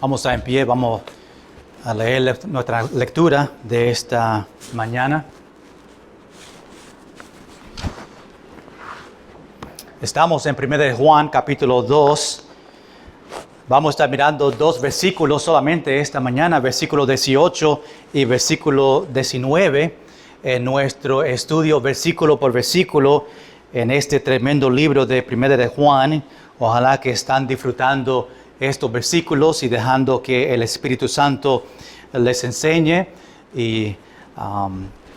Vamos a estar en pie, vamos a leer nuestra lectura de esta mañana. Estamos en 1 de Juan, capítulo 2. Vamos a estar mirando dos versículos solamente esta mañana, versículo 18 y versículo 19, en nuestro estudio versículo por versículo en este tremendo libro de 1 de Juan. Ojalá que están disfrutando estos versículos y dejando que el Espíritu Santo les enseñe y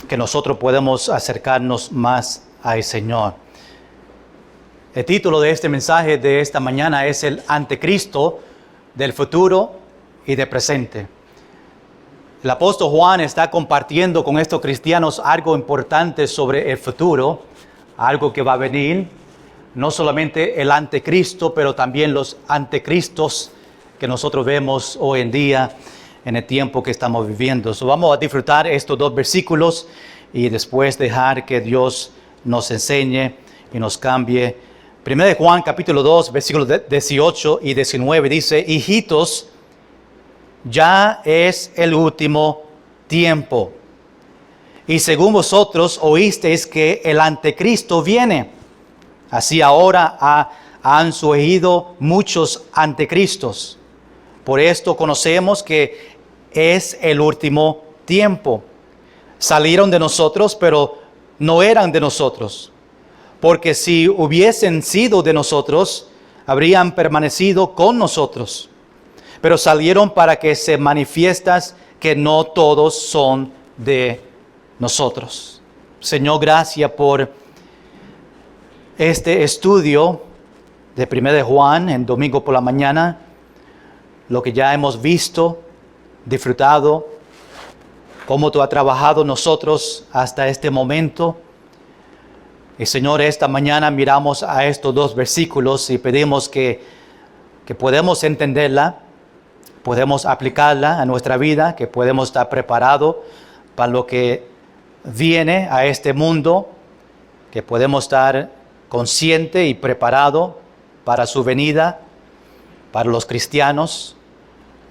que nosotros podamos acercarnos más al Señor. El título de este mensaje de esta mañana es el Anticristo del futuro y del presente. El apóstol Juan está compartiendo con estos cristianos algo importante sobre el futuro, algo que va a venir. No solamente el anticristo, pero también los anticristos que nosotros vemos hoy en día en el tiempo que estamos viviendo. Vamos a disfrutar estos dos versículos y después dejar que Dios nos enseñe y nos cambie. 1 de Juan capítulo 2, versículos 18 y 19 dice: hijitos, ya es el último tiempo. Y según vosotros oísteis que el anticristo viene. Así ahora han surgido muchos anticristos. Por esto conocemos que es el último tiempo. Salieron de nosotros, pero no eran de nosotros. Porque si hubiesen sido de nosotros, habrían permanecido con nosotros. Pero salieron para que se manifiestas que no todos son de nosotros. Señor, gracias por este estudio de 1 de Juan en domingo por la mañana, lo que ya hemos visto, disfrutado, cómo tú has trabajado nosotros hasta este momento. Y Señor, esta mañana miramos a estos dos versículos y pedimos que podemos entenderla, podemos aplicarla a nuestra vida, que podemos estar preparados para lo que viene a este mundo, que podemos estar consciente y preparado para su venida, para los cristianos.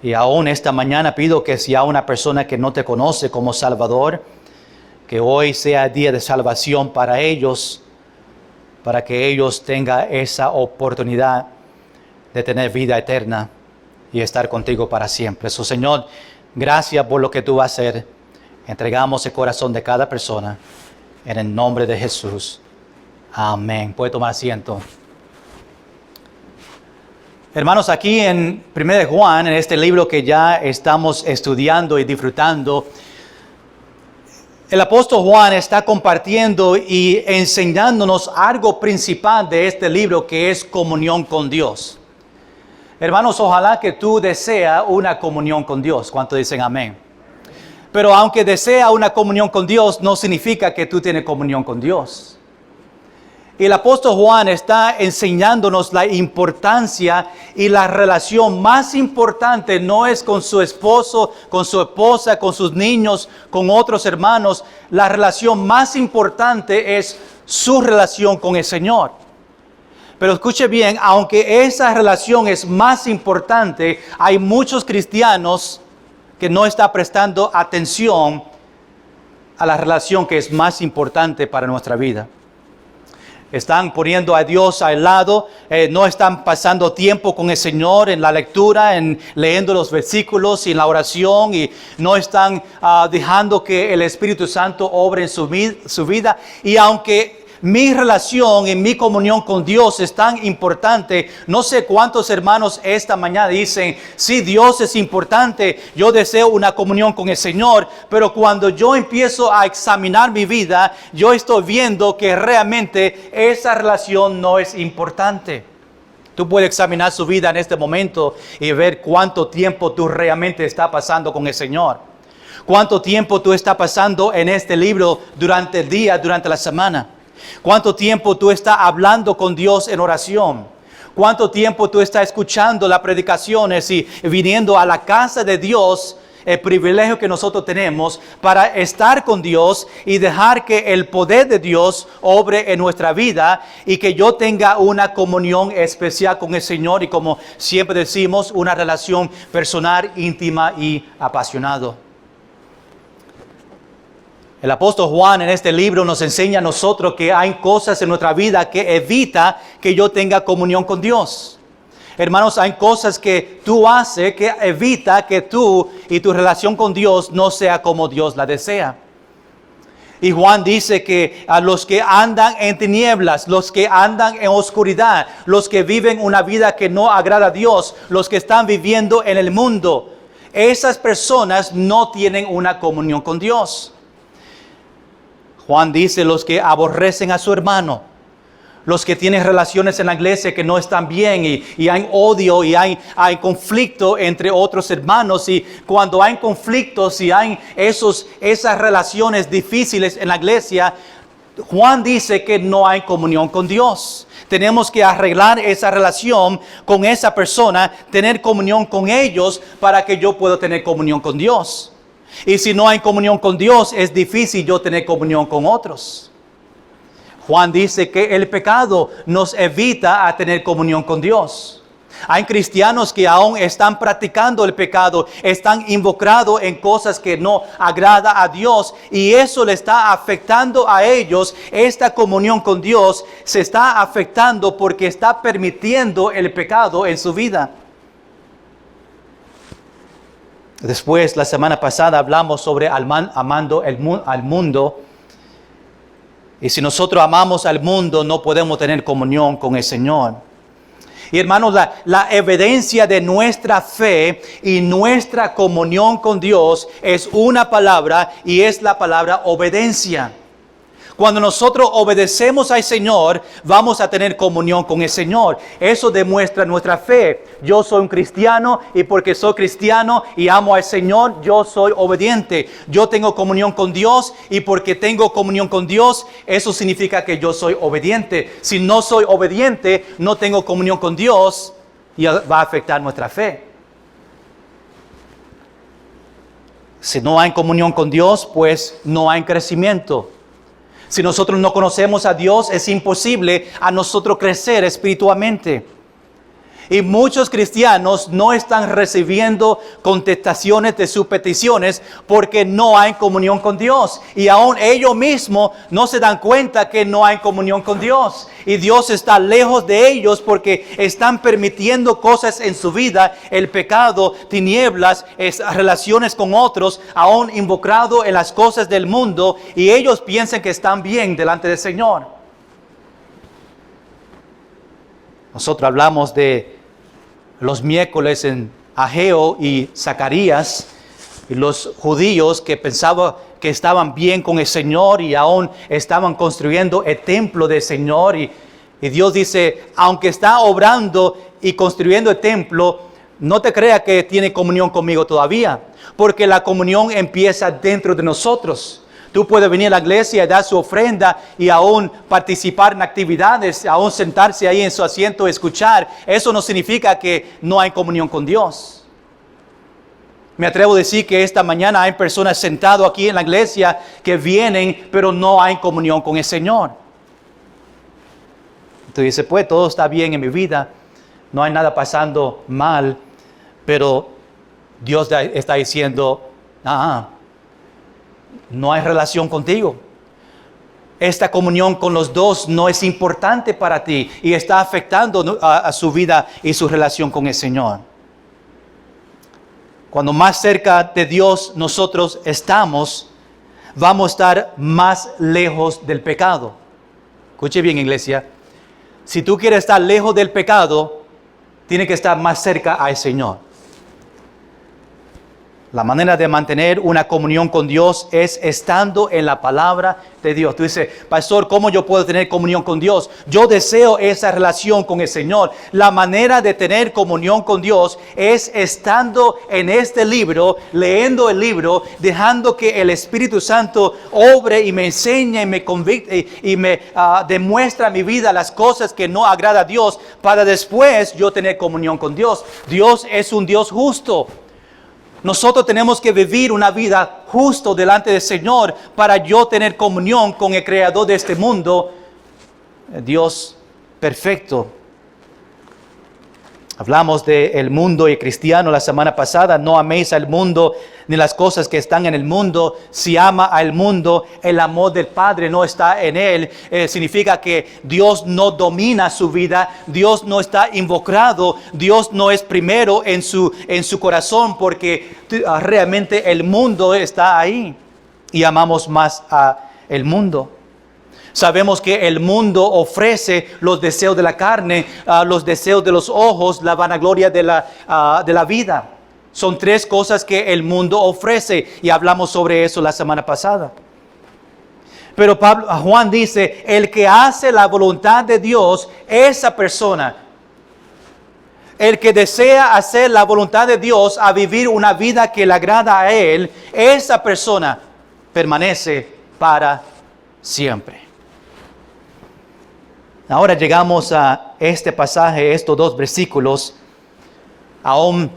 Y aún esta mañana pido que si hay una persona que no te conoce como Salvador, que hoy sea día de salvación para ellos, para que ellos tengan esa oportunidad de tener vida eterna y estar contigo para siempre. Señor, gracias por lo que tú vas a hacer. Entregamos el corazón de cada persona en el nombre de Jesús. Amén. Puede tomar asiento. Hermanos, aquí en 1 de Juan, en este libro que ya estamos estudiando y disfrutando, el apóstol Juan está compartiendo y enseñándonos algo principal de este libro, que es comunión con Dios. Hermanos, ojalá que tú deseas una comunión con Dios. ¿Cuántos dicen amén? Pero aunque desea una comunión con Dios, no significa que tú tienes comunión con Dios. Y el apóstol Juan está enseñándonos la importancia y la relación más importante no es con su esposo, con su esposa, con sus niños, con otros hermanos. La relación más importante es su relación con el Señor. Pero escuche bien, aunque esa relación es más importante, hay muchos cristianos que no están prestando atención a la relación que es más importante para nuestra vida. Están poniendo a Dios al lado, no están pasando tiempo con el Señor en la lectura, en leyendo los versículos y en la oración, y no están dejando que el Espíritu Santo obre en su vida. Y aunque mi relación y mi comunión con Dios es tan importante, no sé cuántos hermanos esta mañana dicen: sí, Dios es importante, yo deseo una comunión con el Señor, pero cuando yo empiezo a examinar mi vida, yo estoy viendo que realmente esa relación no es importante. Tú puedes examinar su vida en este momento y ver cuánto tiempo tú realmente estás pasando con el Señor. Cuánto tiempo tú estás pasando en este libro durante el día, durante la semana. ¿Cuánto tiempo tú estás hablando con Dios en oración? ¿Cuánto tiempo tú estás escuchando las predicaciones y viniendo a la casa de Dios el privilegio que nosotros tenemos para estar con Dios y dejar que el poder de Dios obre en nuestra vida y que yo tenga una comunión especial con el Señor y, como siempre decimos, una relación personal, íntima y apasionada. El apóstol Juan en este libro nos enseña a nosotros que hay cosas en nuestra vida que evita que yo tenga comunión con Dios. Hermanos, hay cosas que tú haces que evita que tú y tu relación con Dios no sea como Dios la desea. Y Juan dice que a los que andan en tinieblas, los que andan en oscuridad, los que viven una vida que no agrada a Dios, los que están viviendo en el mundo, esas personas no tienen una comunión con Dios. Juan dice los que aborrecen a su hermano, los que tienen relaciones en la iglesia que no están bien y hay odio y hay conflicto entre otros hermanos. Y cuando hay conflictos y hay esas relaciones difíciles en la iglesia, Juan dice que no hay comunión con Dios. Tenemos que arreglar esa relación con esa persona, tener comunión con ellos para que yo pueda tener comunión con Dios. Y si no hay comunión con Dios, es difícil yo tener comunión con otros. Juan dice que el pecado nos evita a tener comunión con Dios. Hay cristianos que aún están practicando el pecado, están involucrados en cosas que no agrada a Dios y eso le está afectando a ellos. Esta comunión con Dios se está afectando porque está permitiendo el pecado en su vida. Después, la semana pasada hablamos sobre amando al mundo. Y si nosotros amamos al mundo, no podemos tener comunión con el Señor. Y hermanos, la evidencia de nuestra fe y nuestra comunión con Dios es una palabra y es la palabra obediencia. Cuando nosotros obedecemos al Señor, vamos a tener comunión con el Señor. Eso demuestra nuestra fe. Yo soy un cristiano y porque soy cristiano y amo al Señor, yo soy obediente. Yo tengo comunión con Dios y porque tengo comunión con Dios, eso significa que yo soy obediente. Si no soy obediente, no tengo comunión con Dios y va a afectar nuestra fe. Si no hay comunión con Dios, pues no hay crecimiento. Si nosotros no conocemos a Dios, es imposible a nosotros crecer espiritualmente. Y muchos cristianos no están recibiendo contestaciones de sus peticiones porque no hay comunión con Dios. Y aún ellos mismos no se dan cuenta que no hay comunión con Dios. Y Dios está lejos de ellos porque están permitiendo cosas en su vida, el pecado, tinieblas, relaciones con otros, aún involucrado en las cosas del mundo. Y ellos piensan que están bien delante del Señor. Nosotros hablamos de los miércoles en Ageo y Zacarías, y los judíos que pensaban que estaban bien con el Señor y aún estaban construyendo el templo del Señor. Y Dios dice, aunque está obrando y construyendo el templo, no te creas que tiene comunión conmigo todavía, porque la comunión empieza dentro de nosotros. Tú puedes venir a la iglesia y dar su ofrenda y aún participar en actividades, aún sentarse ahí en su asiento y escuchar. Eso no significa que no hay comunión con Dios. Me atrevo a decir que esta mañana hay personas sentadas aquí en la iglesia que vienen, pero no hay comunión con el Señor. Tú dices, pues todo está bien en mi vida, no hay nada pasando mal, pero Dios está diciendo, no hay relación contigo. Esta comunión con los dos no es importante para ti y está afectando a su vida y su relación con el Señor. Cuando más cerca de Dios nosotros estamos, vamos a estar más lejos del pecado. Escuche bien, iglesia. Si tú quieres estar lejos del pecado, tienes que estar más cerca al Señor. La manera de mantener una comunión con Dios es estando en la palabra de Dios. Tú dices, pastor, ¿cómo yo puedo tener comunión con Dios? Yo deseo esa relación con el Señor. La manera de tener comunión con Dios es estando en este libro, leyendo el libro, dejando que el Espíritu Santo obre y me enseñe y me convicte y me demuestra a mi vida las cosas que no agrada a Dios, para después yo tener comunión con Dios. Dios es un Dios justo. Nosotros tenemos que vivir una vida justo delante del Señor para yo tener comunión con el Creador de este mundo, Dios perfecto. Hablamos del mundo y cristiano la semana pasada. No améis al mundo ni las cosas que están en el mundo. Si ama al mundo, el amor del Padre no está en él. Significa que Dios no domina su vida. Dios no está involucrado. Dios no es primero en su corazón, porque realmente el mundo está ahí. Y amamos más al mundo. Sabemos que el mundo ofrece los deseos de la carne, los deseos de los ojos, la vanagloria de la vida. Son tres cosas que el mundo ofrece y hablamos sobre eso la semana pasada. Pero Juan dice, el que hace la voluntad de Dios, esa persona, el que desea hacer la voluntad de Dios, a vivir una vida que le agrada a Él, esa persona permanece para siempre. Ahora llegamos a este pasaje, estos dos versículos. Aún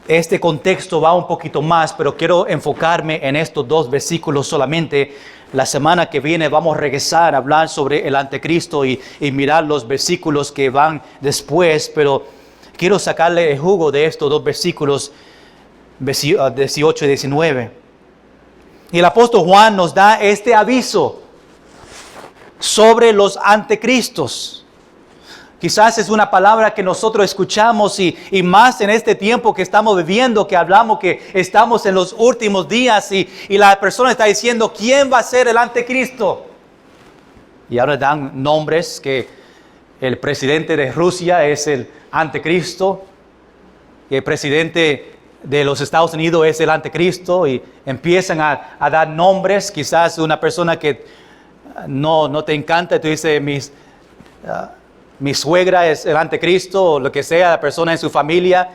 este contexto va un poquito más, pero quiero enfocarme en estos dos versículos solamente. La semana que viene vamos a regresar a hablar sobre el anticristo y mirar los versículos que van después, pero quiero sacarle el jugo de estos dos versículos, 18 y 19. Y el apóstol Juan nos da este aviso sobre los anticristos. Quizás es una palabra que nosotros escuchamos y más en este tiempo que estamos viviendo, que hablamos que estamos en los últimos días y la persona está diciendo, ¿quién va a ser el anticristo? Y ahora dan nombres, que el presidente de Rusia es el anticristo, y el presidente de los Estados Unidos es el anticristo, y empiezan a dar nombres. Quizás una persona que no te encanta, tú dices, mi suegra es el anticristo, o lo que sea, la persona en su familia.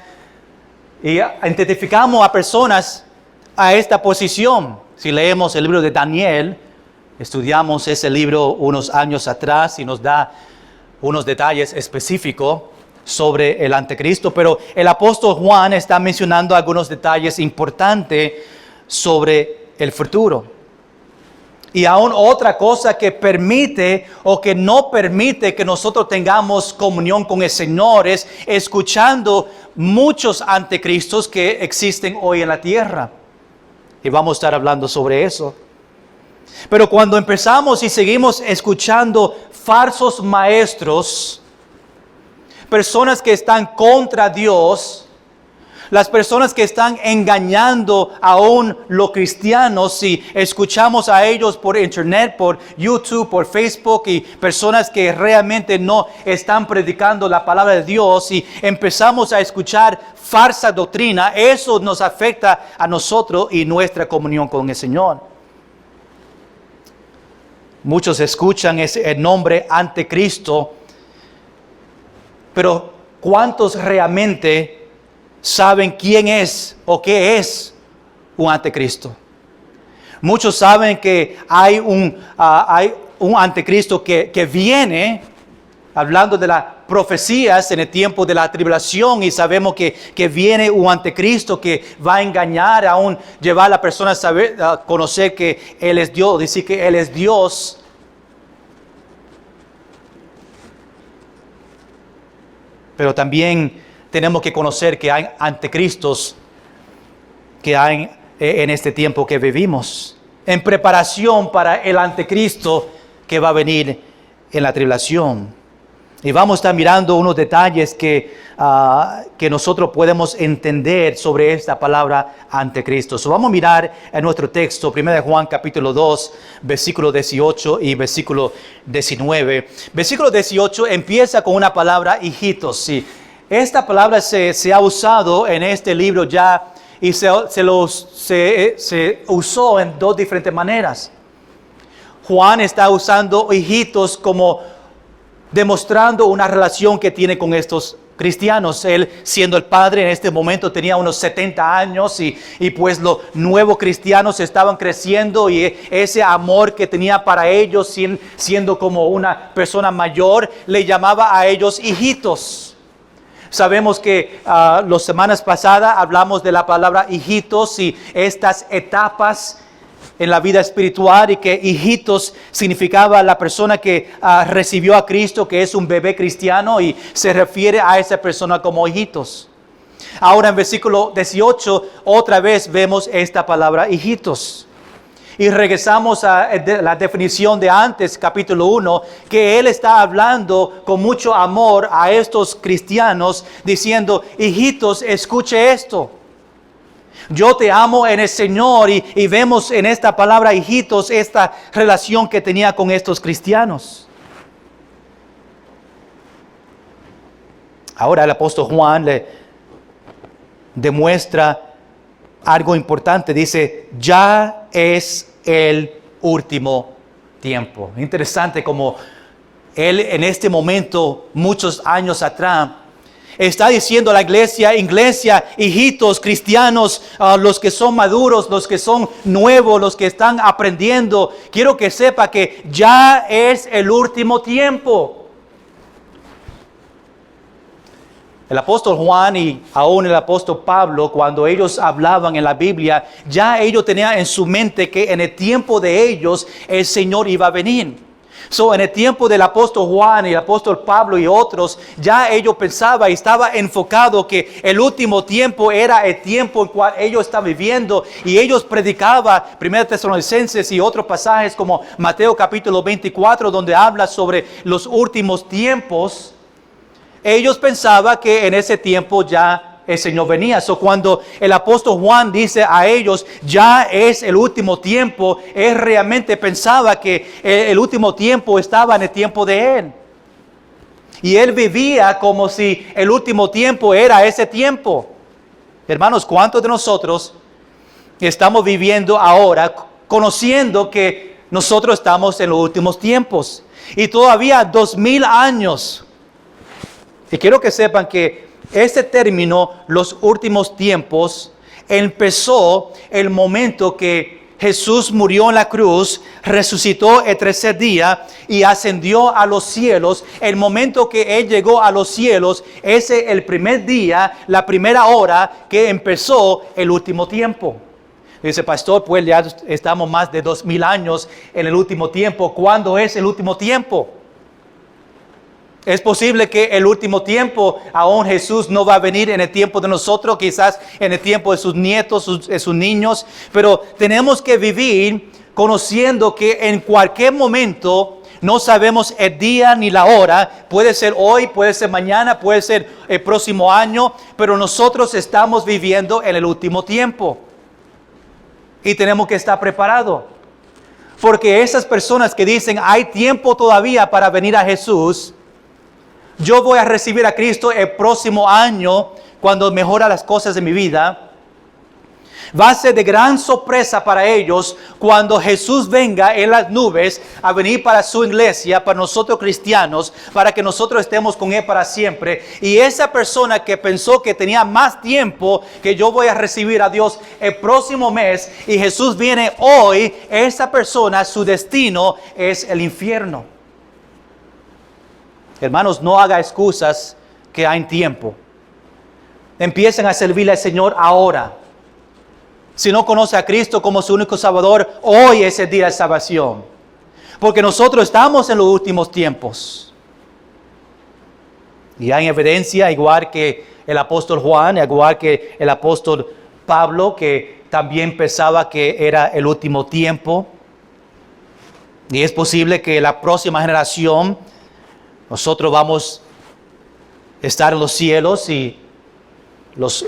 Y identificamos a personas a esta posición. Si leemos el libro de Daniel, estudiamos ese libro unos años atrás y nos da unos detalles específicos sobre el anticristo. Pero el apóstol Juan está mencionando algunos detalles importantes sobre el futuro. Y aún otra cosa que permite o que no permite que nosotros tengamos comunión con el Señor es escuchando muchos anticristos que existen hoy en la tierra. Y vamos a estar hablando sobre eso. Pero cuando empezamos y seguimos escuchando falsos maestros, personas que están contra Dios, las personas que están engañando aún los cristianos, si escuchamos a ellos por internet, por YouTube, por Facebook, y personas que realmente no están predicando la palabra de Dios, y empezamos a escuchar falsa doctrina, eso nos afecta a nosotros y nuestra comunión con el Señor. Muchos escuchan el nombre anticristo, pero ¿cuántos realmente saben quién es o qué es un anticristo? Muchos saben que hay un anticristo que viene, hablando de las profecías en el tiempo de la tribulación, y sabemos que viene un anticristo que va a engañar, aún llevar a la persona a conocer que Él es Dios, decir que Él es Dios. Pero también tenemos que conocer que hay anticristos que hay en este tiempo que vivimos, en preparación para el anticristo que va a venir en la tribulación. Y vamos a estar mirando unos detalles que nosotros podemos entender sobre esta palabra anticristo. Vamos a mirar en nuestro texto, 1 Juan capítulo 2, versículo 18 y versículo 19. Versículo 18 empieza con una palabra, hijitos. Sí. Esta palabra se ha usado en este libro ya, y se usó en dos diferentes maneras. Juan está usando hijitos como demostrando una relación que tiene con estos cristianos. Él, siendo el padre en este momento, tenía unos 70 años y pues los nuevos cristianos estaban creciendo, y ese amor que tenía para ellos, siendo como una persona mayor, le llamaba a ellos hijitos. Sabemos que las semanas pasadas hablamos de la palabra hijitos y estas etapas en la vida espiritual, y que hijitos significaba la persona que recibió a Cristo, que es un bebé cristiano, y se refiere a esa persona como hijitos. Ahora en versículo 18 otra vez vemos esta palabra hijitos. Y regresamos a la definición de antes, capítulo 1, que él está hablando con mucho amor a estos cristianos, diciendo: hijitos, escuche esto. Yo te amo en el Señor, y vemos en esta palabra hijitos esta relación que tenía con estos cristianos. Ahora el apóstol Juan le demuestra algo importante. Dice: ya es el último tiempo. Interesante como él en este momento, muchos años atrás, está diciendo a la iglesia, hijitos, cristianos, los que son maduros, los que son nuevos, los que están aprendiendo, quiero que sepa que ya es el último tiempo. El apóstol Juan y aún el apóstol Pablo, cuando ellos hablaban en la Biblia, ya ellos tenían en su mente que en el tiempo de ellos el Señor iba a venir. En el tiempo del apóstol Juan y el apóstol Pablo y otros, ya ellos pensaban y estaba enfocado que el último tiempo era el tiempo en el cual ellos estaban viviendo, y ellos predicaban 1 Tesalonicenses y otros pasajes como Mateo capítulo 24, donde habla sobre los últimos tiempos. Ellos pensaban que en ese tiempo ya el Señor venía. Cuando el apóstol Juan dice a ellos, ya es el último tiempo, él realmente pensaba que el último tiempo estaba en el tiempo de él. Y él vivía como si el último tiempo era ese tiempo. Hermanos, ¿cuántos de nosotros estamos viviendo ahora conociendo que nosotros estamos en los últimos tiempos? Y todavía 2000 años. Y quiero que sepan que este término, los últimos tiempos, empezó el momento que Jesús murió en la cruz, resucitó el tercer día y ascendió a los cielos. El momento que Él llegó a los cielos, ese es el primer día, la primera hora que empezó el último tiempo. Dice: pastor, pues ya estamos más de 2000 años en el último tiempo. ¿Cuándo es el último tiempo? Es posible que el último tiempo, aún Jesús no va a venir en el tiempo de nosotros, quizás en el tiempo de sus nietos, de sus niños, pero tenemos que vivir conociendo que en cualquier momento, no sabemos el día ni la hora, puede ser hoy, puede ser mañana, puede ser el próximo año, pero nosotros estamos viviendo en el último tiempo y tenemos que estar preparados. Porque esas personas que dicen hay tiempo todavía para venir a Jesús, yo voy a recibir a Cristo el próximo año cuando mejora las cosas de mi vida, va a ser de gran sorpresa para ellos cuando Jesús venga en las nubes a venir para su iglesia, para nosotros cristianos, para que nosotros estemos con Él para siempre. Y esa persona que pensó que tenía más tiempo, que yo voy a recibir a Dios el próximo mes, y Jesús viene hoy, esa persona, su destino es el infierno. Hermanos, no haga excusas que hay tiempo. Empiecen a servirle al Señor ahora. Si no conoce a Cristo como su único Salvador, hoy es el día de salvación. Porque nosotros estamos en los últimos tiempos. Y hay evidencia, igual que el apóstol Juan, igual que el apóstol Pablo, que también pensaba que era el último tiempo. Y es posible que la próxima generación, nosotros vamos a estar en los cielos y los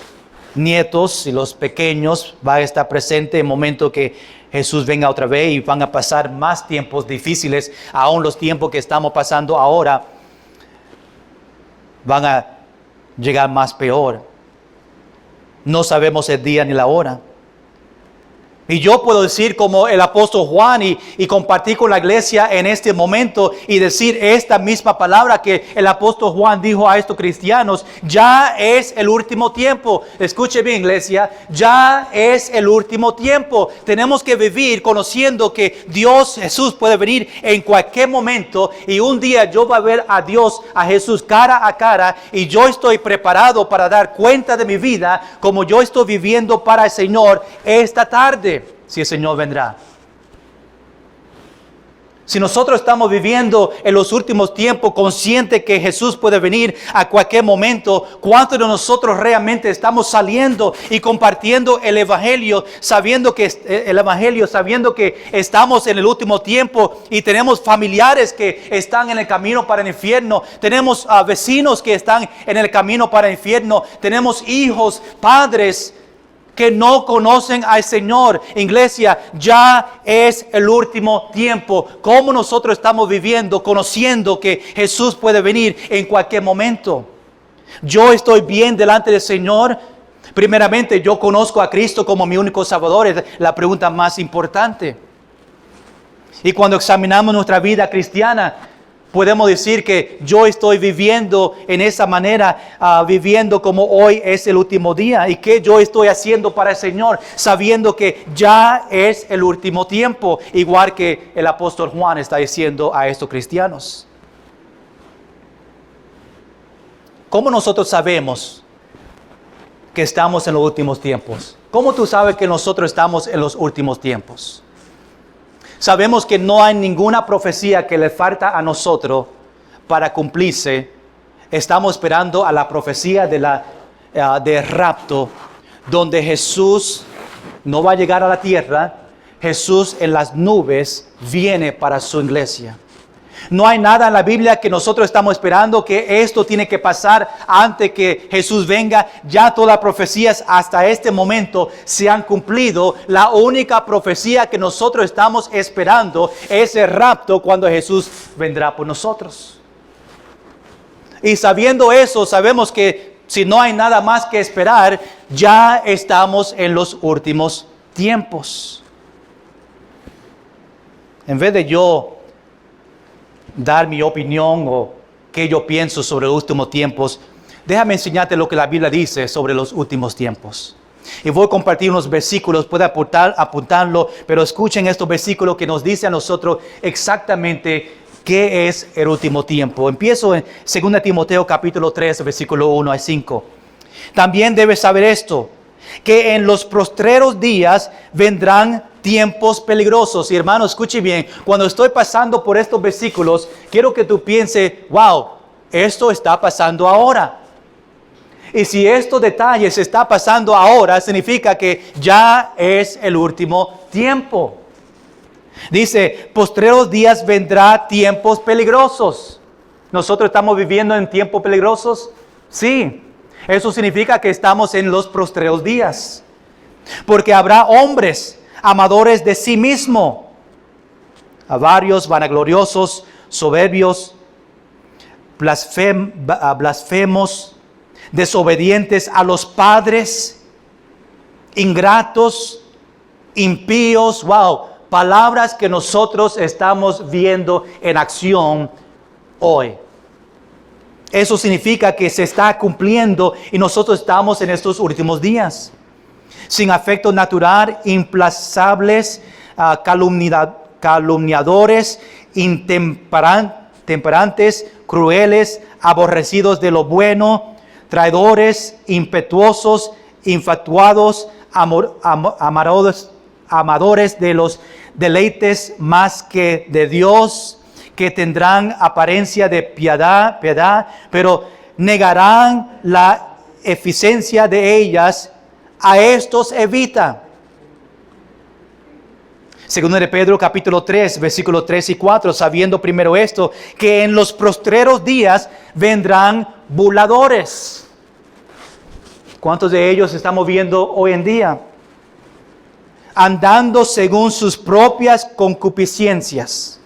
nietos y los pequeños van a estar presentes en el momento que Jesús venga otra vez, y van a pasar más tiempos difíciles, aún los tiempos que estamos pasando ahora van a llegar más peor. No sabemos el día ni la hora. Y yo puedo decir como el apóstol Juan y compartir con la iglesia en este momento y decir esta misma palabra que el apóstol Juan dijo a estos cristianos: ya es el último tiempo. Escuche bien, iglesia, ya es el último tiempo. Tenemos que vivir conociendo que Dios, Jesús, puede venir en cualquier momento y un día yo voy a ver a Dios, a Jesús cara a cara, y yo estoy preparado para dar cuenta de mi vida como yo estoy viviendo para el Señor esta tarde, si el Señor vendrá. Si nosotros estamos viviendo en los últimos tiempos conscientes que Jesús puede venir a cualquier momento, ¿cuántos de nosotros realmente estamos saliendo y compartiendo el Evangelio, sabiendo que estamos en el último tiempo y tenemos familiares que están en el camino para el infierno, tenemos vecinos que están en el camino para el infierno, tenemos hijos, padres que no conocen al Señor? Iglesia, ya es el último tiempo. ¿Cómo nosotros estamos viviendo conociendo que Jesús puede venir en cualquier momento? Yo estoy bien delante del Señor. Primeramente, yo conozco a Cristo como mi único Salvador. Es la pregunta más importante. Y cuando examinamos nuestra vida cristiana, podemos decir que yo estoy viviendo en esa manera, viviendo como hoy es el último día. ¿Y qué yo estoy haciendo para el Señor? Sabiendo que ya es el último tiempo, igual que el apóstol Juan está diciendo a estos cristianos. ¿Cómo nosotros sabemos que estamos en los últimos tiempos? ¿Cómo tú sabes que nosotros estamos en los últimos tiempos? Sabemos que no hay ninguna profecía que le falta a nosotros para cumplirse. Estamos esperando a la profecía de rapto, donde Jesús no va a llegar a la tierra. Jesús en las nubes viene para su iglesia. No hay nada en la Biblia que nosotros estamos esperando que esto tiene que pasar antes que Jesús venga. Ya todas las profecías hasta este momento se han cumplido. La única profecía que nosotros estamos esperando es el rapto, cuando Jesús vendrá por nosotros. Y sabiendo eso, sabemos que si no hay nada más que esperar, ya estamos en los últimos tiempos. En vez de yo dar mi opinión o qué yo pienso sobre los últimos tiempos, déjame enseñarte lo que la Biblia dice sobre los últimos tiempos. Y voy a compartir unos versículos, puede apuntarlo, pero escuchen estos versículos que nos dicen a nosotros exactamente qué es el último tiempo. Empiezo en 2 Timoteo capítulo 3, versículo 1 al 5. También debes saber esto, que en los postreros días vendrán tiempos peligrosos. Y hermano, escuche bien, cuando estoy pasando por estos versículos, quiero que tú pienses: wow, esto está pasando ahora. Y si estos detalles está pasando ahora, significa que ya es el último tiempo. Dice, postreros días vendrá tiempos peligrosos. ¿Nosotros estamos viviendo en tiempos peligrosos? Sí. Eso significa que estamos en los postreros días. Porque habrá hombres amadores de sí mismo, avarios, vanagloriosos, soberbios, blasfemos, desobedientes a los padres, ingratos, impíos. Wow, palabras que nosotros estamos viendo en acción hoy. Eso significa que se está cumpliendo y nosotros estamos en estos últimos días. Sin afecto natural, implacables, calumniadores, intemperantes, crueles, aborrecidos de lo bueno, traidores, impetuosos, infatuados, amadores de los deleites más que de Dios, que tendrán apariencia de piedad, pero negarán la eficiencia de ellas. A estos evita. Segundo de Pedro capítulo 3, versículos 3 y 4, sabiendo primero esto, que en los postreros días vendrán burladores. ¿Cuántos de ellos estamos viendo hoy en día? Andando según sus propias concupiscencias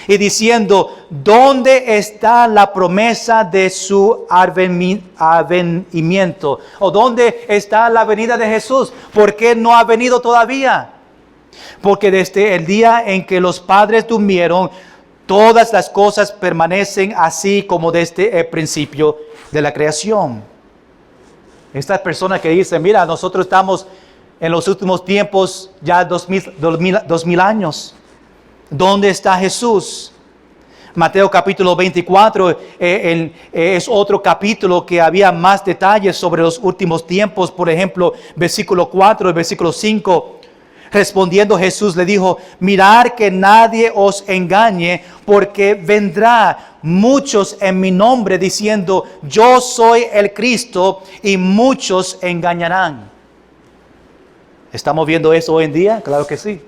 y diciendo, ¿dónde está la promesa de su advenimiento? ¿O dónde está la venida de Jesús? ¿Por qué no ha venido todavía? Porque desde el día en que los padres durmieron, todas las cosas permanecen así como desde el principio de la creación. Estas personas que dicen, mira, nosotros estamos en los últimos tiempos ya 2000 años. ¿Dónde está Jesús? Mateo capítulo 24 es otro capítulo que había más detalles sobre los últimos tiempos. Por ejemplo, versículo 4 y versículo 5. Respondiendo Jesús le dijo, mirad que nadie os engañe, porque vendrá muchos en mi nombre diciendo, yo soy el Cristo, y muchos engañarán. ¿Estamos viendo eso hoy en día? Claro que sí.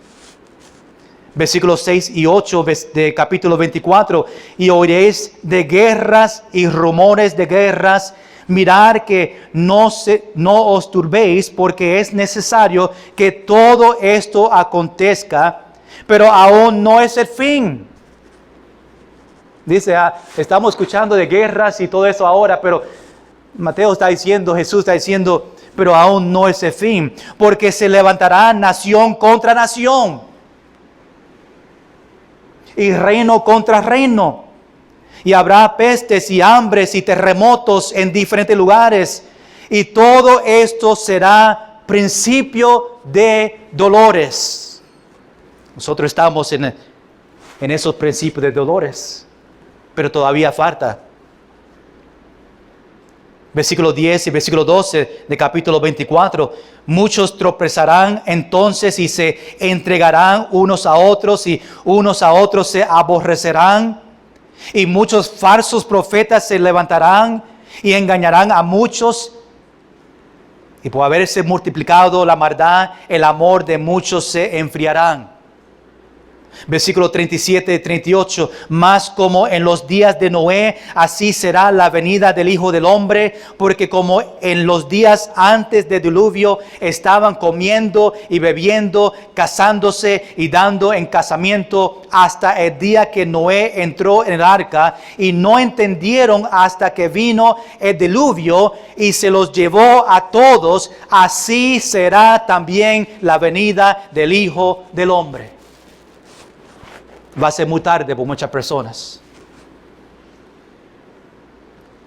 Versículos 6 y 8 de capítulo 24. Y oiréis de guerras y rumores de guerras. Mirad que no os turbéis, porque es necesario que todo esto acontezca, pero aún no es el fin. Dice, estamos escuchando de guerras y todo eso ahora, pero Mateo está diciendo, Jesús está diciendo, pero aún no es el fin, porque se levantará nación contra nación y reino contra reino. Y habrá pestes y hambres y terremotos en diferentes lugares. Y todo esto será principio de dolores. Nosotros estamos en esos principios de dolores, pero todavía falta. Versículo 10 y versículo 12 de capítulo 24. Muchos tropezarán entonces y se entregarán unos a otros y unos a otros se aborrecerán. Y muchos falsos profetas se levantarán y engañarán a muchos. Y por haberse multiplicado la maldad, el amor de muchos se enfriarán. Versículo 37 y 38. Mas como en los días de Noé, así será la venida del Hijo del Hombre, porque como en los días antes del diluvio estaban comiendo y bebiendo, casándose y dando en casamiento, hasta el día que Noé entró en el arca, y no entendieron hasta que vino el diluvio y se los llevó a todos, así será también la venida del Hijo del Hombre. Va a ser muy tarde por muchas personas.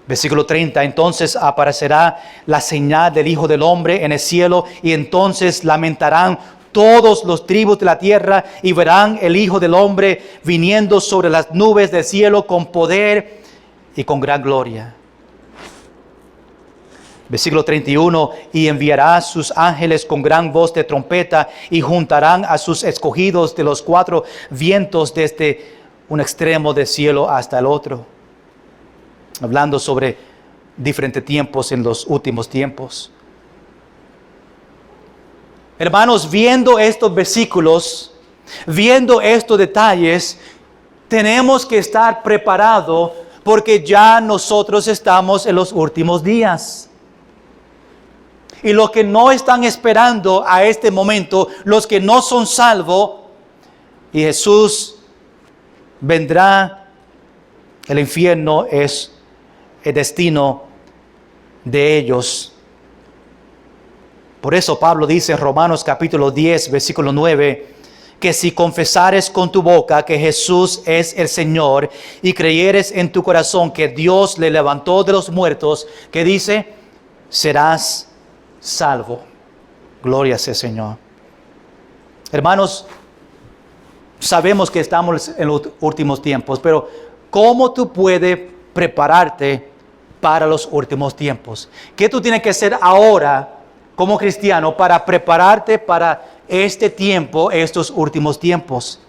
Versículo 30. Entonces aparecerá la señal del Hijo del Hombre en el cielo, y entonces lamentarán todos los tribus de la tierra, y verán el Hijo del Hombre viniendo sobre las nubes del cielo con poder y con gran gloria. Versículo 31, y enviará a sus ángeles con gran voz de trompeta, y juntarán a sus escogidos de los cuatro vientos desde un extremo del cielo hasta el otro. Hablando sobre diferentes tiempos en los últimos tiempos. Hermanos, viendo estos versículos, viendo estos detalles, tenemos que estar preparados, porque ya nosotros estamos en los últimos días. Y los que no están esperando a este momento, los que no son salvos, y Jesús vendrá, el infierno es el destino de ellos. Por eso Pablo dice en Romanos capítulo 10, versículo 9, que si confesares con tu boca que Jesús es el Señor y creyeres en tu corazón que Dios le levantó de los muertos, que dice, serás salvo. Gloria sea Señor. Hermanos, sabemos que estamos en los últimos tiempos, pero ¿cómo tú puedes prepararte para los últimos tiempos? ¿Qué tú tienes que hacer ahora como cristiano para prepararte para este tiempo, estos últimos tiempos?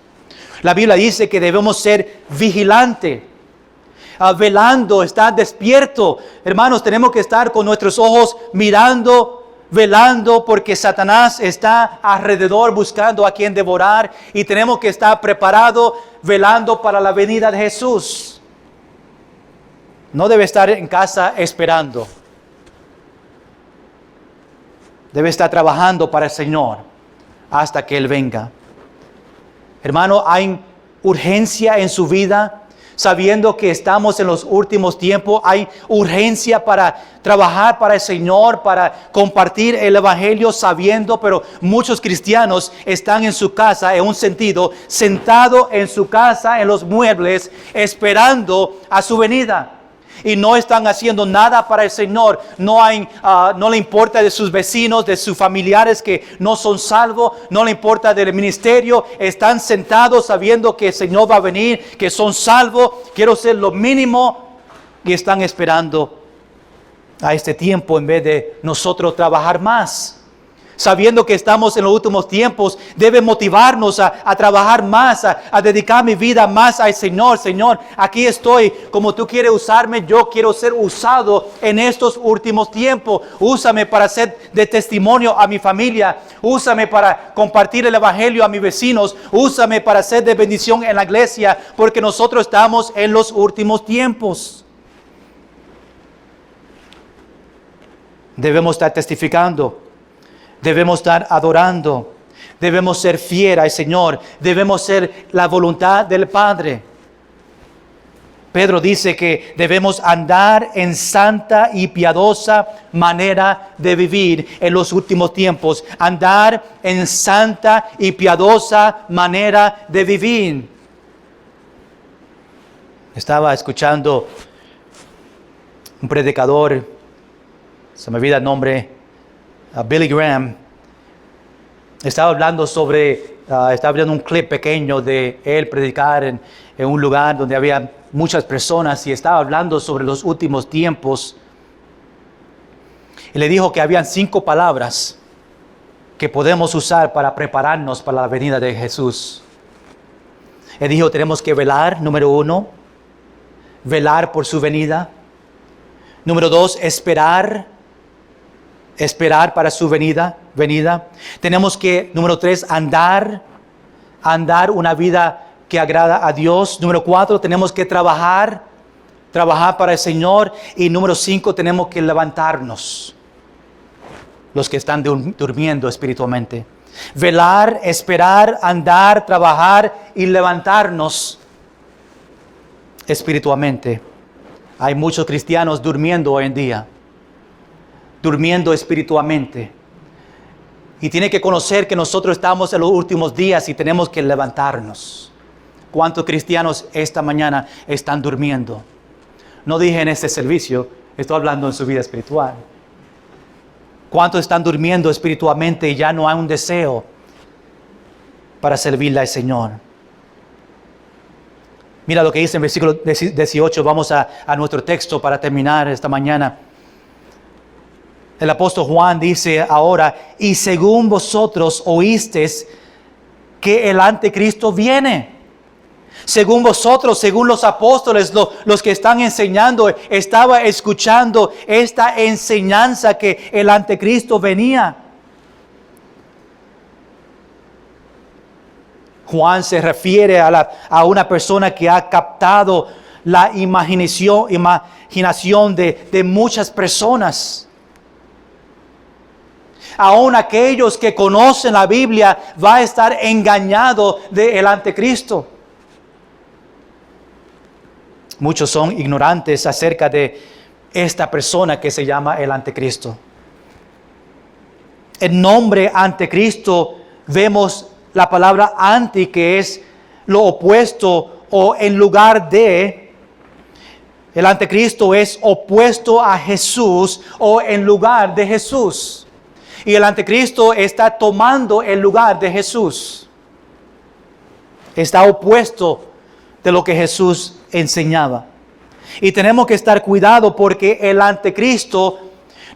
La Biblia dice que debemos ser vigilantes, velando, estar despierto. Hermanos, tenemos que estar con nuestros ojos mirando, velando, porque Satanás está alrededor buscando a quien devorar, y tenemos que estar preparados, velando para la venida de Jesús. No debe estar en casa esperando. Debe estar trabajando para el Señor hasta que Él venga. Hermano, hay urgencia en su vida. sabiendo que estamos en los últimos tiempos, hay urgencia para trabajar para el Señor, para compartir el Evangelio, sabiendo, pero muchos cristianos están en su casa, en un sentido, sentados en su casa, en los muebles, esperando a su venida. Y no están haciendo nada para el Señor. No le importa de sus vecinos, de sus familiares que no son salvos. No le importa del ministerio. Están sentados sabiendo que el Señor va a venir, que son salvos. Quiero ser lo mínimo. Y están esperando a este tiempo en vez de nosotros trabajar más. Sabiendo que estamos en los últimos tiempos, debe motivarnos a trabajar más, a dedicar mi vida más al Señor. Señor, aquí estoy, como tú quieres usarme, yo quiero ser usado en estos últimos tiempos. Úsame para ser de testimonio a mi familia. Úsame para compartir el Evangelio a mis vecinos. Úsame para ser de bendición en la iglesia, porque nosotros estamos en los últimos tiempos. Debemos estar testificando. Debemos estar adorando, debemos ser fieles al Señor, debemos ser la voluntad del Padre. Pedro dice que debemos andar en santa y piadosa manera de vivir en los últimos tiempos. Andar en santa y piadosa manera de vivir. Estaba escuchando un predicador, se me olvida el nombre, Billy Graham. Estaba hablando estaba viendo un clip pequeño de él predicar en un lugar donde había muchas personas y estaba hablando sobre los últimos tiempos. Y le dijo que habían 5 palabras que podemos usar para prepararnos para la venida de Jesús. Él dijo, tenemos que velar, número 1, velar por su venida. Número 2, esperar para su venida. Tenemos que, número 3, andar una vida que agrada a Dios. Número 4, tenemos que trabajar para el Señor. Y número 5, tenemos que levantarnos, los que están durmiendo espiritualmente. Velar, esperar, andar, trabajar y levantarnos espiritualmente. Hay muchos cristianos durmiendo hoy en día, durmiendo espiritualmente. Y tiene que conocer que nosotros estamos en los últimos días y tenemos que levantarnos. ¿Cuántos cristianos esta mañana están durmiendo? No dije en este servicio, estoy hablando en su vida espiritual. ¿Cuántos están durmiendo espiritualmente y ya no hay un deseo para servirle al Señor? Mira lo que dice en versículo 18. Vamos a nuestro texto para terminar esta mañana. El apóstol Juan dice ahora, y según vosotros oísteis que el anticristo viene. Según vosotros, según los apóstoles, los que están enseñando, estaba escuchando esta enseñanza que el anticristo venía. Juan se refiere a una persona que ha captado la imaginación de muchas personas. Aún aquellos que conocen la Biblia va a estar engañado del anticristo. Muchos son ignorantes acerca de esta persona que se llama el anticristo. El nombre anticristo, vemos la palabra anti, que es lo opuesto o en lugar de. El anticristo es opuesto a Jesús o en lugar de Jesús. Y el anticristo está tomando el lugar de Jesús. Está opuesto de lo que Jesús enseñaba. Y tenemos que estar cuidados porque el anticristo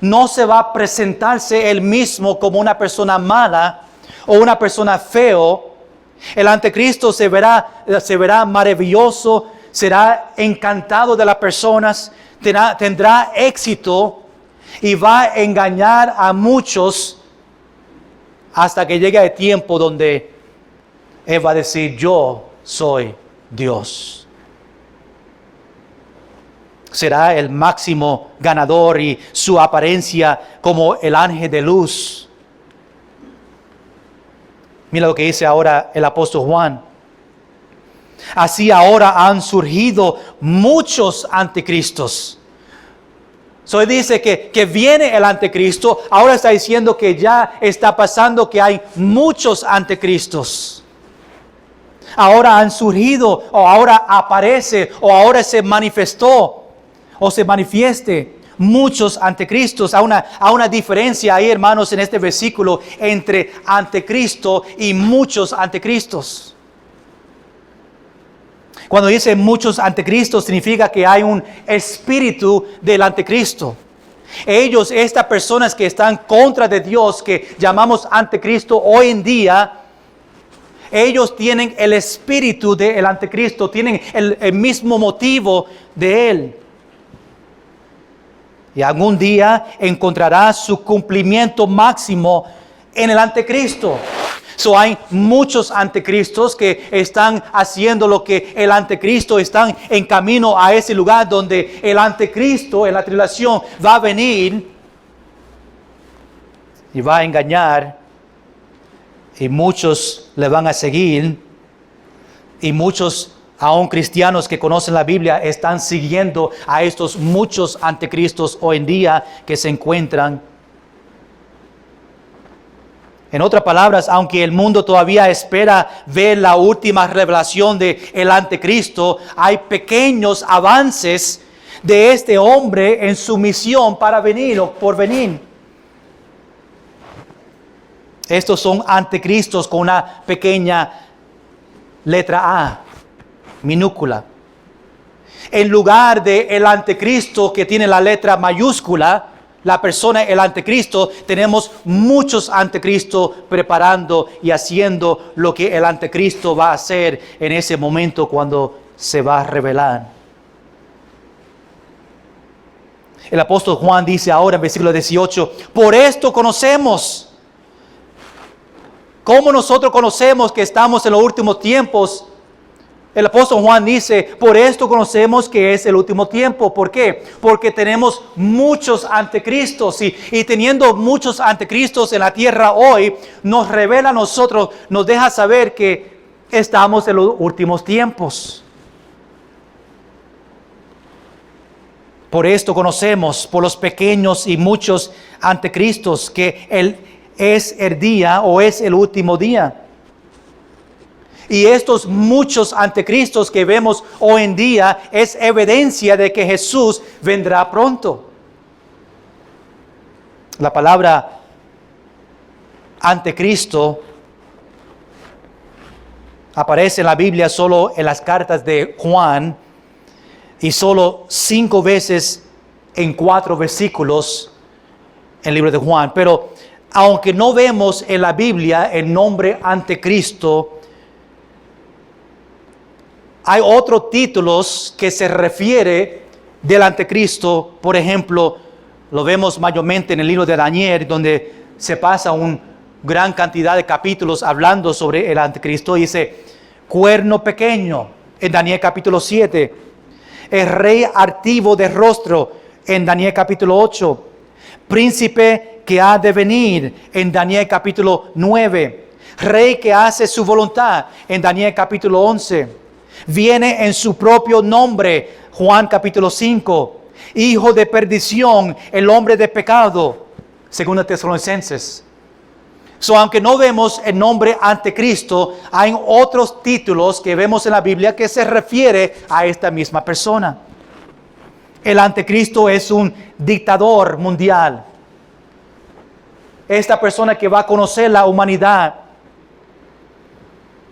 no se va a presentarse él mismo como una persona mala o una persona feo. El anticristo se verá maravilloso, será encantado de las personas, tendrá éxito. Y va a engañar a muchos hasta que llegue el tiempo donde Él va a decir, yo soy Dios. Será el máximo ganador y su apariencia como el ángel de luz. Mira lo que dice ahora el apóstol Juan. Así ahora han surgido muchos anticristos. So, dice que viene el anticristo. Ahora está diciendo que ya está pasando que hay muchos anticristos. Ahora han surgido, o ahora aparece, o ahora se manifestó, o se manifieste muchos anticristos. Hay una diferencia ahí, hermanos, en este versículo entre anticristo y muchos anticristos. Cuando dice muchos anticristos, significa que hay un espíritu del anticristo. Ellos, estas personas que están contra de Dios, que llamamos anticristo hoy en día, ellos tienen el espíritu del anticristo, tienen el mismo motivo de él. Y algún día encontrará su cumplimiento máximo en el anticristo. So, hay muchos anticristos que están haciendo lo que el anticristo, están en camino a ese lugar donde el anticristo en la tribulación va a venir y va a engañar, y muchos le van a seguir, y muchos, aún cristianos que conocen la Biblia, están siguiendo a estos muchos anticristos hoy en día que se encuentran. En otras palabras, aunque el mundo todavía espera ver la última revelación del anticristo, hay pequeños avances de este hombre en su misión para venir o por venir. Estos son anticristos con una pequeña letra A, minúscula. En lugar de el anticristo que tiene la letra mayúscula, la persona, el anticristo, tenemos muchos anticristos preparando y haciendo lo que el anticristo va a hacer en ese momento cuando se va a revelar. El apóstol Juan dice ahora en versículo 18, por esto conocemos. ¿Cómo nosotros conocemos que estamos en los últimos tiempos? El apóstol Juan dice, por esto conocemos que es el último tiempo. ¿Por qué? Porque tenemos muchos anticristos y teniendo muchos anticristos en la tierra hoy, nos revela a nosotros, nos deja saber que estamos en los últimos tiempos. Por esto conocemos, por los pequeños y muchos anticristos, que es el día o es el último día. Y estos muchos anticristos que vemos hoy en día es evidencia de que Jesús vendrá pronto. La palabra anticristo aparece en la Biblia solo en las cartas de Juan y solo 5 veces en 4 versículos en el libro de Juan. Pero aunque no vemos en la Biblia el nombre anticristo, hay otros títulos que se refiere del anticristo. Por ejemplo, lo vemos mayormente en el libro de Daniel, donde se pasa una gran cantidad de capítulos hablando sobre el anticristo. Dice, cuerno pequeño, en Daniel capítulo 7. El rey altivo de rostro, en Daniel capítulo 8. Príncipe que ha de venir, en Daniel capítulo 9. Rey que hace su voluntad, en Daniel capítulo 11. Viene en su propio nombre, Juan capítulo 5. Hijo de perdición, el hombre de pecado, 2 Tesalonicenses. Aunque no vemos el nombre anticristo, hay otros títulos que vemos en la Biblia que se refiere a esta misma persona. El anticristo es un dictador mundial. Esta persona que va a conocer la humanidad,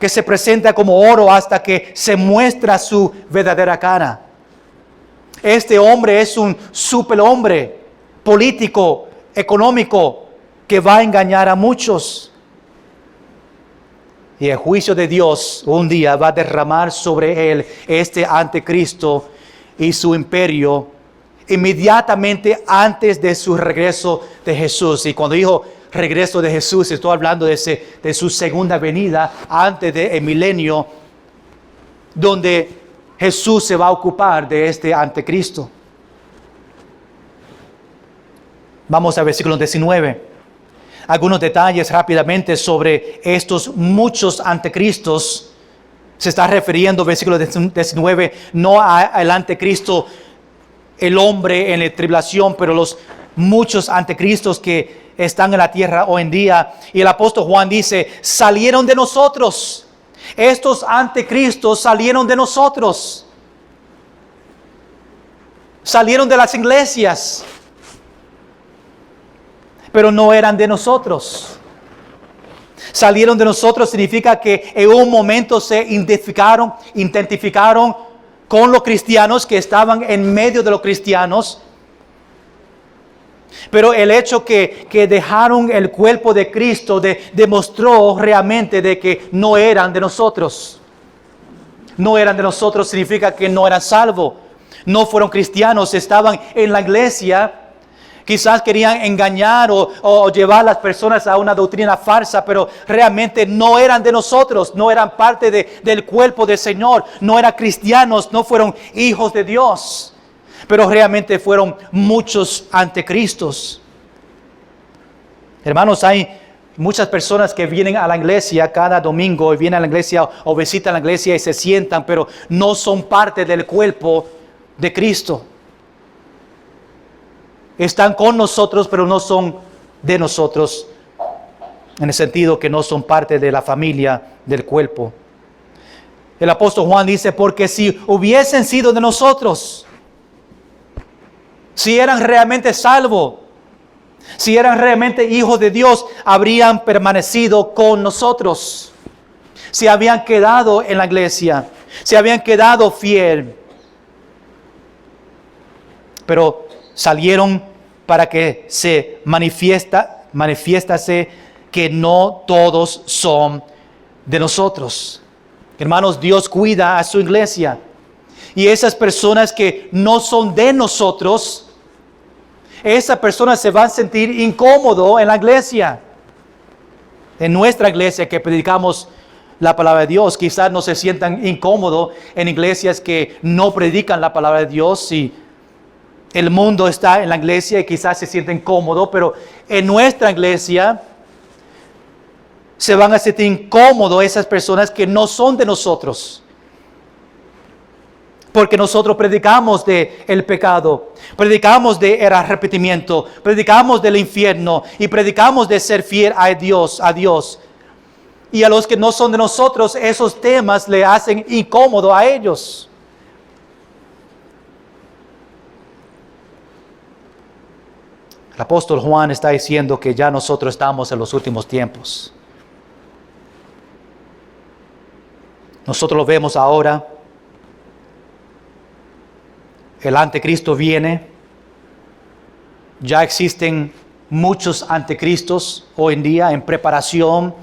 que se presenta como oro hasta que se muestra su verdadera cara. Este hombre es un superhombre político, económico, que va a engañar a muchos. Y el juicio de Dios un día va a derramar sobre él este anticristo y su imperio inmediatamente antes de su regreso de Jesús. Y cuando dijo regreso de Jesús, estoy hablando de su segunda venida antes del milenio, donde Jesús se va a ocupar de este anticristo. Vamos al versículo 19. Algunos detalles rápidamente sobre estos muchos anticristos Se está refiriendo, versículo 19, no al anticristo, el hombre en la tribulación, pero los muchos anticristos que están en la tierra hoy en día. Y el apóstol Juan dice, salieron de nosotros. Estos anticristos salieron de nosotros. Salieron de las iglesias, pero no eran de nosotros. Salieron de nosotros significa que en un momento se identificaron con los cristianos que estaban en medio de los cristianos. Pero el hecho que dejaron el cuerpo de Cristo demostró realmente de que no eran de nosotros. No eran de nosotros significa que no eran salvos. No fueron cristianos, estaban en la iglesia. Quizás querían engañar o llevar a las personas a una doctrina falsa, pero realmente no eran de nosotros, no eran parte del cuerpo del Señor, no eran cristianos, no fueron hijos de Dios, pero realmente fueron muchos anticristos. Hermanos, hay muchas personas que vienen a la iglesia cada domingo y vienen a la iglesia o visitan la iglesia y se sientan, pero no son parte del cuerpo de Cristo. Están con nosotros, pero no son de nosotros, en el sentido que no son parte de la familia del cuerpo. El apóstol Juan dice, porque si hubiesen sido de nosotros, si eran realmente salvos, si eran realmente hijos de Dios, habrían permanecido con nosotros. Si habían quedado en la iglesia, si habían quedado fiel. Pero salieron para que se manifiestase que no todos son de nosotros. Hermanos, Dios cuida a su iglesia. Y esas personas que no son de nosotros, esas personas se van a sentir incómodos en la iglesia. En nuestra iglesia que predicamos la palabra de Dios, quizás no se sientan incómodos en iglesias que no predican la palabra de Dios y el mundo está en la iglesia y quizás se sienten cómodos, pero en nuestra iglesia se van a sentir incómodos esas personas que no son de nosotros. Porque nosotros predicamos de el pecado, predicamos de el arrepentimiento, predicamos del infierno y predicamos de ser fiel a Dios. Y a los que no son de nosotros, esos temas le hacen incómodo a ellos. El apóstol Juan está diciendo que ya nosotros estamos en los últimos tiempos. Nosotros lo vemos ahora. El anticristo viene. Ya existen muchos anticristos hoy en día en preparación,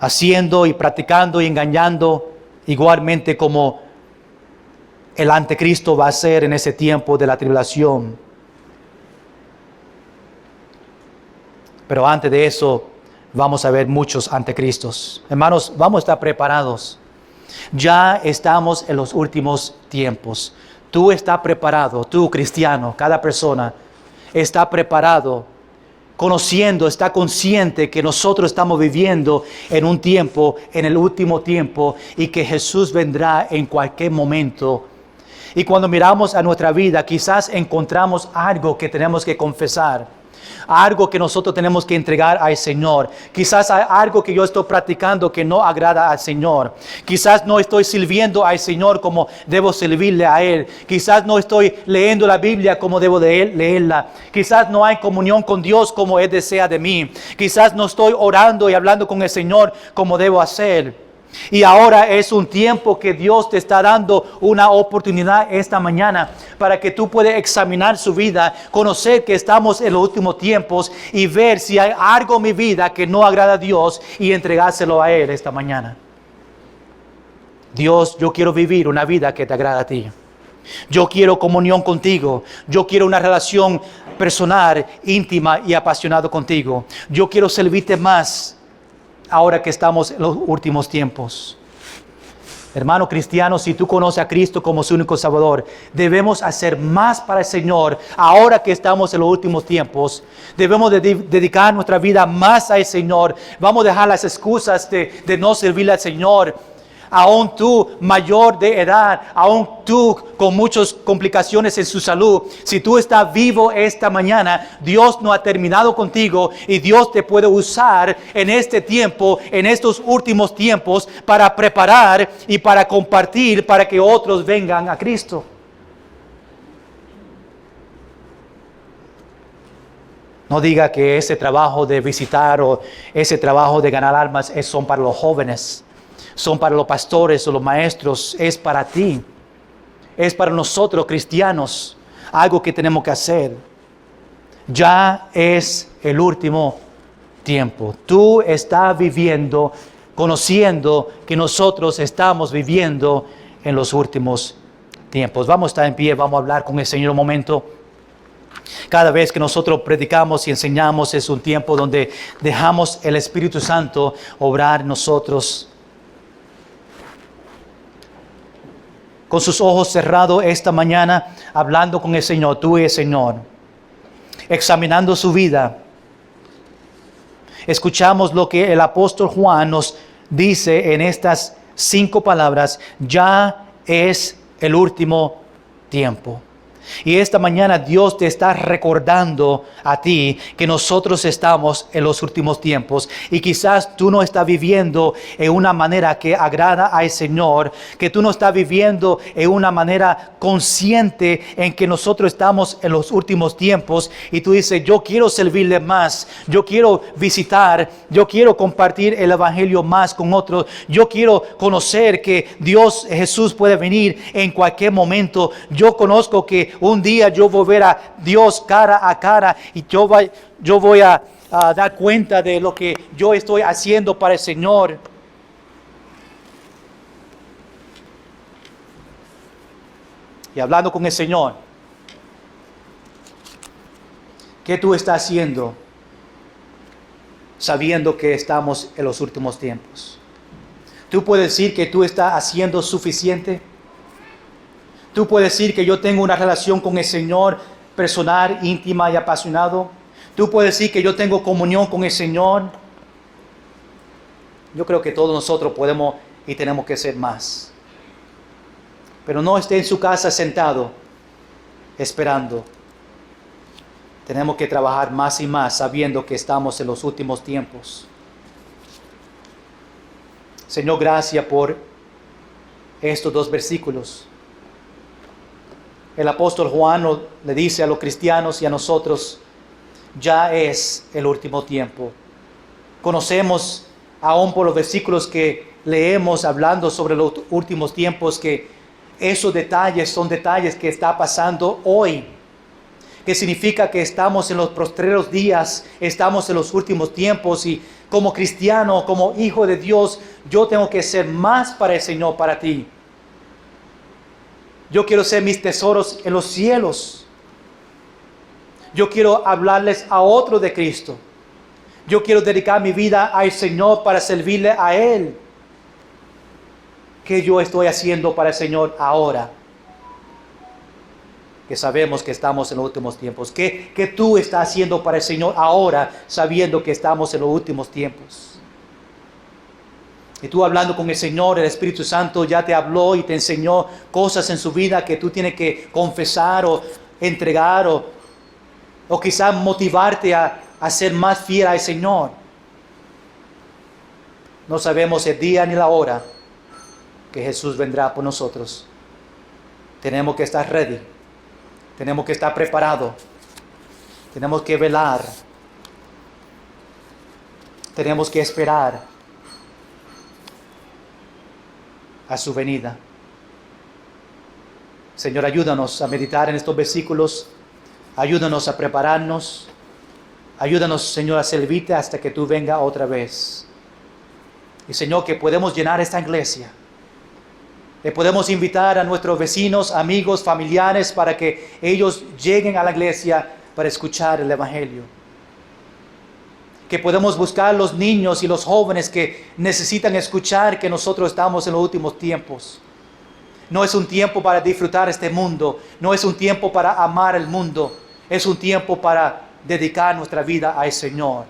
haciendo y practicando y engañando igualmente como el anticristo va a ser en ese tiempo de la tribulación. Pero antes de eso, vamos a ver muchos anticristos. Hermanos, vamos a estar preparados. Ya estamos en los últimos tiempos. Tú estás preparado, tú cristiano, cada persona está preparado, conociendo, está consciente que nosotros estamos viviendo en un tiempo, en el último tiempo, y que Jesús vendrá en cualquier momento. Y cuando miramos a nuestra vida, quizás encontramos algo que tenemos que confesar. Algo que nosotros tenemos que entregar al Señor. Quizás hay algo que yo estoy practicando que no agrada al Señor. Quizás no estoy sirviendo al Señor como debo servirle a Él. Quizás no estoy leyendo la Biblia como debo de leerla. Quizás no hay comunión con Dios como Él desea de mí. Quizás no estoy orando y hablando con el Señor como debo hacer. Y ahora es un tiempo que Dios te está dando una oportunidad esta mañana para que tú puedas examinar su vida, conocer que estamos en los últimos tiempos y ver si hay algo en mi vida que no agrada a Dios y entregárselo a Él esta mañana. Dios, yo quiero vivir una vida que te agrada a ti. Yo quiero comunión contigo. Yo quiero una relación personal, íntima y apasionada contigo. Yo quiero servirte más. Ahora que estamos en los últimos tiempos. Hermano cristiano, si tú conoces a Cristo como su único Salvador, debemos hacer más para el Señor. Ahora que estamos en los últimos tiempos, debemos dedicar nuestra vida más al Señor. Vamos a dejar las excusas de no servirle al Señor. aún tú mayor de edad, aún tú con muchas complicaciones en su salud, si tú estás vivo esta mañana, Dios no ha terminado contigo y Dios te puede usar en este tiempo, en estos últimos tiempos, para preparar y para compartir para que otros vengan a Cristo. No diga que ese trabajo de visitar o ese trabajo de ganar almas son para los jóvenes, son para los pastores o los maestros, es para ti, es para nosotros cristianos, algo que tenemos que hacer. Ya es el último tiempo. Tú estás viviendo, conociendo que nosotros estamos viviendo en los últimos tiempos. Vamos a estar en pie, vamos a hablar con el Señor un momento. Cada vez que nosotros predicamos y enseñamos es un tiempo donde dejamos el Espíritu Santo obrar en nosotros. Con sus ojos cerrados esta mañana, hablando con el Señor, tú y el Señor, examinando su vida. Escuchamos lo que el apóstol Juan nos dice en estas 5 palabras: ya es el último tiempo. Y esta mañana Dios te está recordando a ti que nosotros estamos en los últimos tiempos y quizás tú no estás viviendo en una manera que agrada al Señor, que tú no estás viviendo en una manera consciente en que nosotros estamos en los últimos tiempos y tú dices: yo quiero servirle más, yo quiero visitar, yo quiero compartir el Evangelio más con otros, yo quiero conocer que Dios Jesús puede venir en cualquier momento. Yo conozco que un día yo voy a ver a Dios cara a cara y yo voy a dar cuenta de lo que yo estoy haciendo para el Señor. Y hablando con el Señor, ¿qué tú estás haciendo sabiendo que estamos en los últimos tiempos? ¿Tú puedes decir que tú estás haciendo suficiente? Tú puedes decir que yo tengo una relación con el Señor personal, íntima y apasionado. Tú puedes decir que yo tengo comunión con el Señor. Yo creo que todos nosotros podemos y tenemos que ser más. Pero no esté en su casa sentado, esperando. Tenemos que trabajar más y más sabiendo que estamos en los últimos tiempos. Señor, gracias por estos 2 versículos. El apóstol Juan le dice a los cristianos y a nosotros: ya es el último tiempo. Conocemos aún por los versículos que leemos hablando sobre los últimos tiempos que esos detalles son detalles que está pasando hoy. Que significa que estamos en los postreros días, estamos en los últimos tiempos y como cristiano, como hijo de Dios, yo tengo que ser más para el Señor, para ti. Yo quiero ser mis tesoros en los cielos. Yo quiero hablarles a otros de Cristo. Yo quiero dedicar mi vida al Señor para servirle a Él. ¿Qué yo estoy haciendo para el Señor ahora? Que sabemos que estamos en los últimos tiempos. ¿Qué tú estás haciendo para el Señor ahora, sabiendo que estamos en los últimos tiempos? Y tú hablando con el Señor, el Espíritu Santo ya te habló y te enseñó cosas en su vida que tú tienes que confesar o entregar o quizás motivarte a ser más fiel al Señor. No sabemos el día ni la hora que Jesús vendrá por nosotros. Tenemos que estar ready. Tenemos que estar preparados. Tenemos que velar. Tenemos que esperar a su venida. Señor, ayúdanos a meditar en estos versículos. Ayúdanos a prepararnos. Ayúdanos, Señor, a servirte hasta que tú vengas otra vez. Y Señor, que podemos llenar esta iglesia. Le podemos invitar a nuestros vecinos, amigos, familiares para que ellos lleguen a la iglesia para escuchar el Evangelio. Que podemos buscar los niños y los jóvenes que necesitan escuchar que nosotros estamos en los últimos tiempos. No es un tiempo para disfrutar este mundo. No es un tiempo para amar el mundo. Es un tiempo para dedicar nuestra vida al Señor.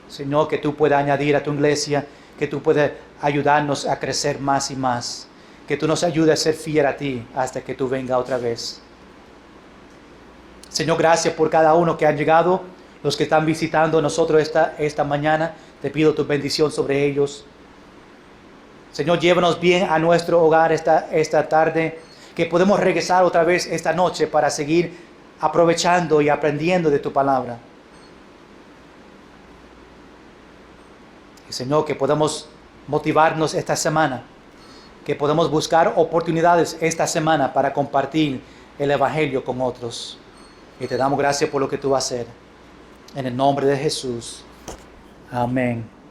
Señor, que tú puedas añadir a tu iglesia que tú puedes ayudarnos a crecer más y más. Que tú nos ayudes a ser fiel a ti hasta que tú vengas otra vez. Señor, gracias por cada uno que han llegado, los que están visitando a nosotros esta mañana. Te pido tu bendición sobre ellos. Señor, llévanos bien a nuestro hogar esta tarde, que podemos regresar otra vez esta noche para seguir aprovechando y aprendiendo de tu palabra. Y Señor, que podamos motivarnos esta semana, que podamos buscar oportunidades esta semana para compartir el Evangelio con otros. Y te damos gracias por lo que tú vas a hacer. En el nombre de Jesús. Amén.